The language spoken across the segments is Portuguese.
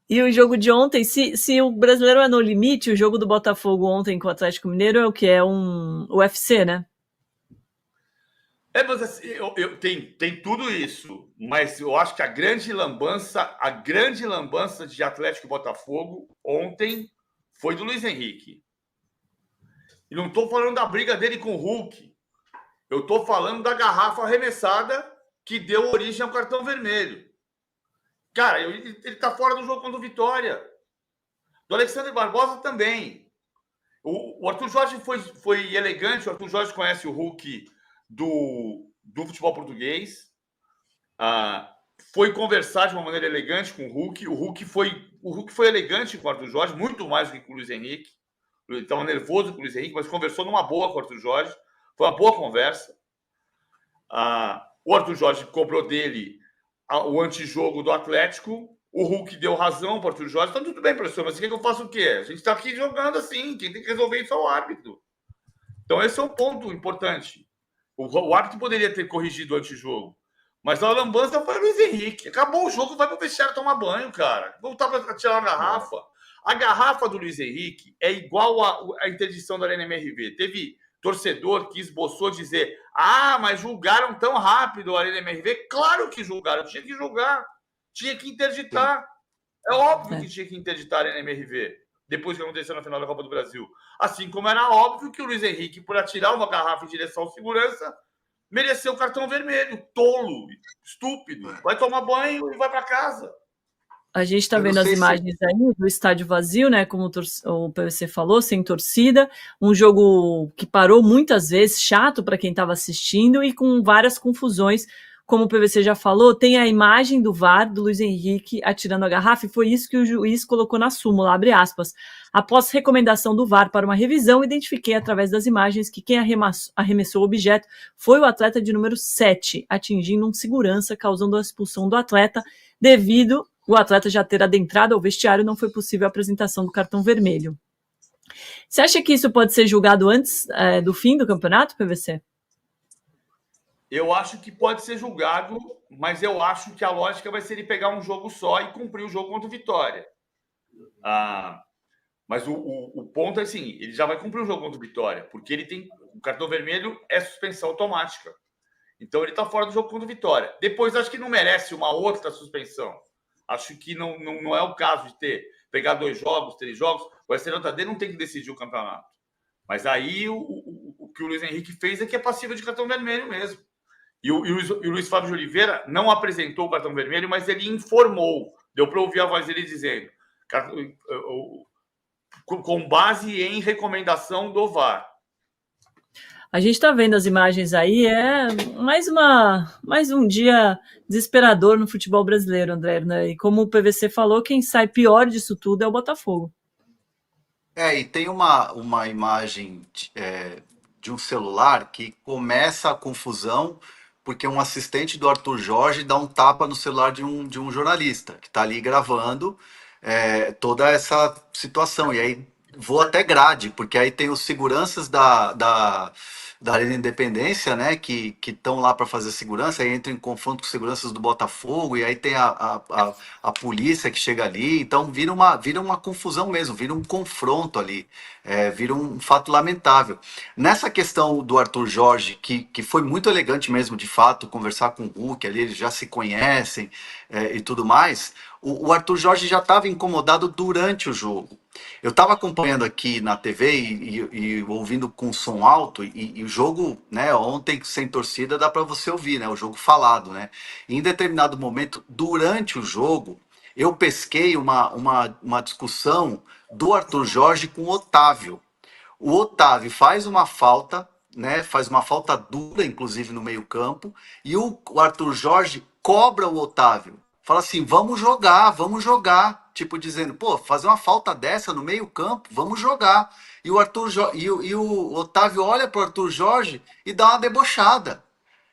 E o jogo de ontem, se o brasileiro é no limite, o jogo do Botafogo ontem com o Atlético Mineiro é o que? É um UFC, né? Mas assim, tem tudo isso, mas eu acho que a grande lambança de Atlético e Botafogo ontem foi do Luiz Henrique. E não estou falando da briga dele com o Hulk. Eu estou falando da garrafa arremessada que deu origem ao cartão vermelho. Cara, ele está fora do jogo contra o Vitória. Do Alexandre Barbosa também. O Arthur Jorge foi elegante. O Arthur Jorge conhece o Hulk do futebol português. Foi conversar de uma maneira elegante com o Hulk. O Hulk foi elegante com o Arthur Jorge, muito mais do que com o Luiz Henrique. Ele estava nervoso com o Luiz Henrique, mas conversou numa boa com o Arthur Jorge. Foi uma boa conversa. O Arthur Jorge cobrou dele o antijogo do Atlético. O Hulk deu razão para o Arthur Jorge. Então, tudo bem, professor, mas quer que eu faça o quê? A gente está aqui jogando assim. Quem tem que resolver isso é o árbitro. Então, esse é um ponto importante. O árbitro poderia ter corrigido o antijogo. Mas a lambança foi o Luiz Henrique. Acabou o jogo, vai para o vestiário tomar banho, cara. Voltar para tirar a garrafa. A garrafa do Luiz Henrique é igual à interdição da Arena MRV. Teve torcedor que esboçou dizer: mas julgaram tão rápido a Arena MRV. Claro que julgaram, tinha que julgar. Tinha que interditar. É óbvio que tinha que interditar a Arena MRV. Depois que aconteceu na final da Copa do Brasil. Assim como era óbvio que o Luiz Henrique, por atirar uma garrafa em direção ao segurança, mereceu o cartão vermelho. Tolo, estúpido. Vai tomar banho e vai para casa. A gente está vendo as imagens aí do estádio vazio, né? Como o PVC falou, sem torcida. Um jogo que parou muitas vezes, chato para quem estava assistindo e com várias confusões. Como o PVC já falou, tem a imagem do VAR do Luiz Henrique atirando a garrafa, e foi isso que o juiz colocou na súmula, abre aspas. Após recomendação do VAR para uma revisão, identifiquei através das imagens que quem arremessou o objeto foi o atleta de número 7, atingindo um segurança, causando a expulsão do atleta. Devido o atleta já ter adentrado ao vestiário, não foi possível a apresentação do cartão vermelho. Você acha que isso pode ser julgado antes do fim do campeonato, PVC? Eu acho que pode ser julgado, mas eu acho que a lógica vai ser ele pegar um jogo só e cumprir o jogo contra o Vitória. Mas o ponto é assim, ele já vai cumprir o jogo contra o Vitória, porque ele tem o cartão vermelho é suspensão automática. Então ele está fora do jogo contra o Vitória. Depois acho que não merece uma outra suspensão. Acho que não é o caso de pegar 2 jogos, 3 jogos. O STJD não tem que decidir o campeonato. Mas aí o que o Luiz Henrique fez é que é passível de cartão vermelho mesmo. E o Luiz Fábio de Oliveira não apresentou o cartão vermelho, mas ele informou. Deu para ouvir a voz dele dizendo, com base em recomendação do VAR. A gente está vendo as imagens aí, é mais um dia desesperador no futebol brasileiro, André, né? E como o PVC falou, quem sai pior disso tudo é o Botafogo. E tem uma imagem de um celular que começa a confusão porque um assistente do Arthur Jorge dá um tapa no celular de um jornalista que está ali gravando toda essa situação. E aí voa até grade, porque aí tem os seguranças da Arena Independência, né, que estão lá para fazer segurança, aí entram em confronto com seguranças do Botafogo, e aí tem a polícia que chega ali, então vira uma confusão mesmo, vira um confronto ali, vira um fato lamentável. Nessa questão do Arthur Jorge, que foi muito elegante mesmo, de fato, conversar com o Hulk ali, eles já se conhecem e tudo mais, o Arthur Jorge já estava incomodado durante o jogo. Eu estava acompanhando aqui na TV e ouvindo com som alto, e o jogo, né, ontem sem torcida dá para você ouvir, né, o jogo falado, né? E em determinado momento, durante o jogo, eu pesquei uma discussão do Arthur Jorge com o Otávio. O Otávio faz uma falta, né, faz uma falta dura, inclusive no meio-campo, e o Arthur Jorge cobra o Otávio. Fala assim, vamos jogar. Tipo, dizendo, pô, fazer uma falta dessa no meio-campo, vamos jogar. E o Otávio olha para o Arthur Jorge e dá uma debochada.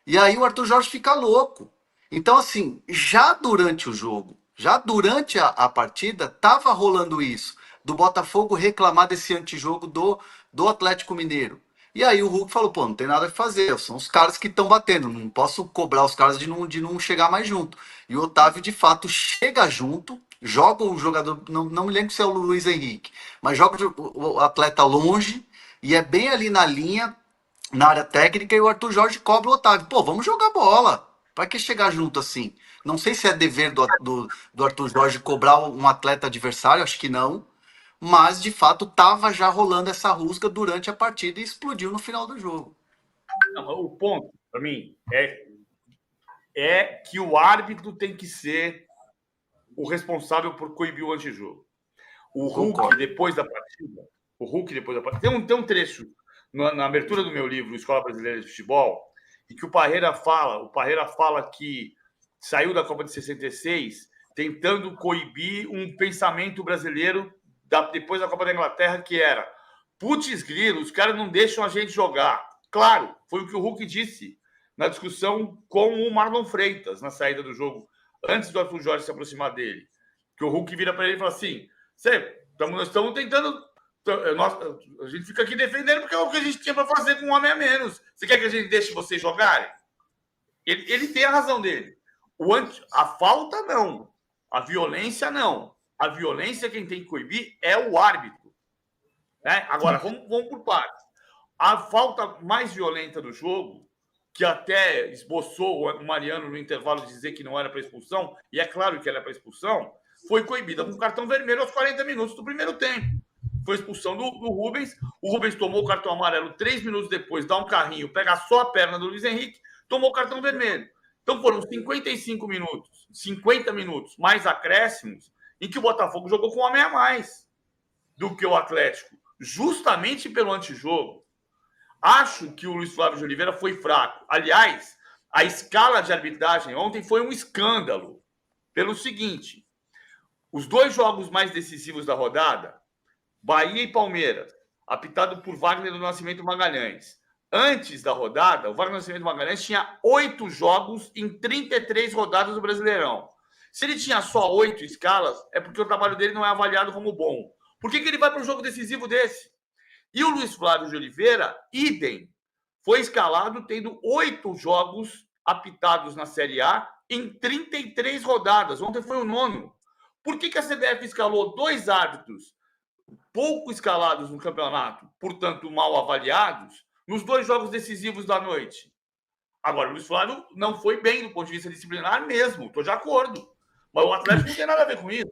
E aí o Arthur Jorge fica louco. Então, assim, já durante o jogo, já durante a partida, tava rolando isso. Do Botafogo reclamar desse antijogo do Atlético Mineiro. E aí o Hulk falou, pô, não tem nada a fazer, são os caras que estão batendo, não posso cobrar os caras de não chegar mais junto. E o Otávio, de fato, chega junto, joga o jogador, não me lembro se é o Luiz Henrique, mas joga o atleta longe, e é bem ali na linha, na área técnica, e o Arthur Jorge cobra o Otávio. Pô, vamos jogar bola. Pra que chegar junto assim? Não sei se é dever do Arthur Jorge cobrar um atleta adversário, acho que não. Mas, de fato, tava já rolando essa rusga durante a partida e explodiu no final do jogo. Não, o ponto, para mim, é que o árbitro tem que ser o responsável por coibir o antijogo. O Hulk, depois da partida, tem um trecho na abertura do meu livro, Escola Brasileira de Futebol, em que o Parreira fala que saiu da Copa de 66 tentando coibir um pensamento brasileiro depois da Copa da Inglaterra, que era: putz grilo, os caras não deixam a gente jogar. Claro, foi o que o Hulk disse na discussão com o Marlon Freitas, na saída do jogo, antes do Arthur Jorge se aproximar dele. Que o Hulk vira para ele e fala assim: nós estamos tentando. A gente fica aqui defendendo porque é o que a gente tinha para fazer com um homem a menos. Você quer que a gente deixe vocês jogarem? Ele tem a razão dele. A falta, não. A violência, não. A violência, quem tem que coibir é o árbitro. Né? Agora, vamos por partes. A falta mais violenta do jogo, que até esboçou o Mariano no intervalo dizer que não era para expulsão, e é claro que era para expulsão, foi coibida com cartão vermelho aos 40 minutos do primeiro tempo. Foi expulsão do Rubens. O Rubens tomou o cartão amarelo 3 minutos depois, dá um carrinho, pega só a perna do Luiz Henrique, tomou o cartão vermelho. Então foram 55 minutos, 50 minutos, mais acréscimos, em que o Botafogo jogou com um homem a mais do que o Atlético, justamente pelo antijogo. Acho que o Luiz Flávio de Oliveira foi fraco. Aliás, a escala de arbitragem ontem foi um escândalo. Pelo seguinte, os 2 jogos mais decisivos da rodada, Bahia e Palmeiras, apitado por Wagner do Nascimento Magalhães. Antes da rodada, o Wagner do Nascimento Magalhães tinha 8 jogos em 33 rodadas do Brasileirão. Se ele tinha só 8 escalas, é porque o trabalho dele não é avaliado como bom. Por que ele vai para um jogo decisivo desse? E o Luiz Flávio de Oliveira, idem, foi escalado tendo 8 jogos apitados na Série A em 33 rodadas. Ontem foi o 9º. Por que a CBF escalou 2 árbitros pouco escalados no campeonato, portanto mal avaliados, nos 2 jogos decisivos da noite? Agora, o Luiz Flávio não foi bem do ponto de vista disciplinar mesmo, estou de acordo. Mas o Atlético não tem nada a ver com isso.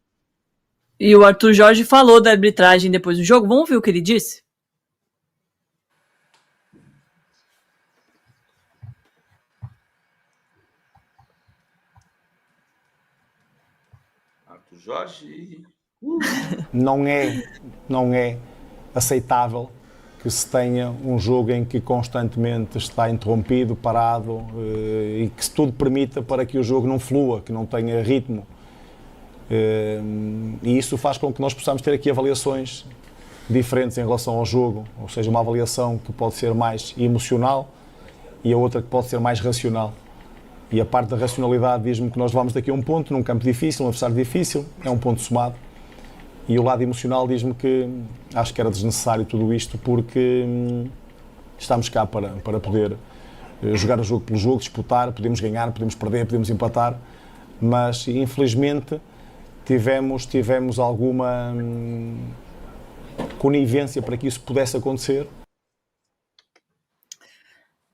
E o Arthur Jorge falou da arbitragem depois do jogo. Vamos ver o que ele disse? Arthur Jorge... Não é aceitável que se tenha um jogo em que constantemente está interrompido, parado, e que se tudo permita para que o jogo não flua, que não tenha ritmo. E isso faz com que nós possamos ter aqui avaliações diferentes em relação ao jogo, ou seja, uma avaliação que pode ser mais emocional e a outra que pode ser mais racional. E a parte da racionalidade diz-me que nós vamos daqui a um ponto, num campo difícil, um adversário difícil, é um ponto somado. E o lado emocional diz-me que acho que era desnecessário tudo isto, porque estamos cá para poder jogar o jogo pelo jogo, disputar, podemos ganhar, podemos perder, podemos empatar, mas infelizmente tivemos alguma conivência para que isso pudesse acontecer.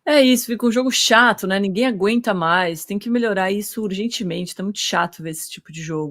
É isso, fica um jogo chato, né? Ninguém aguenta mais, tem que melhorar isso urgentemente, tá muito chato ver esse tipo de jogo.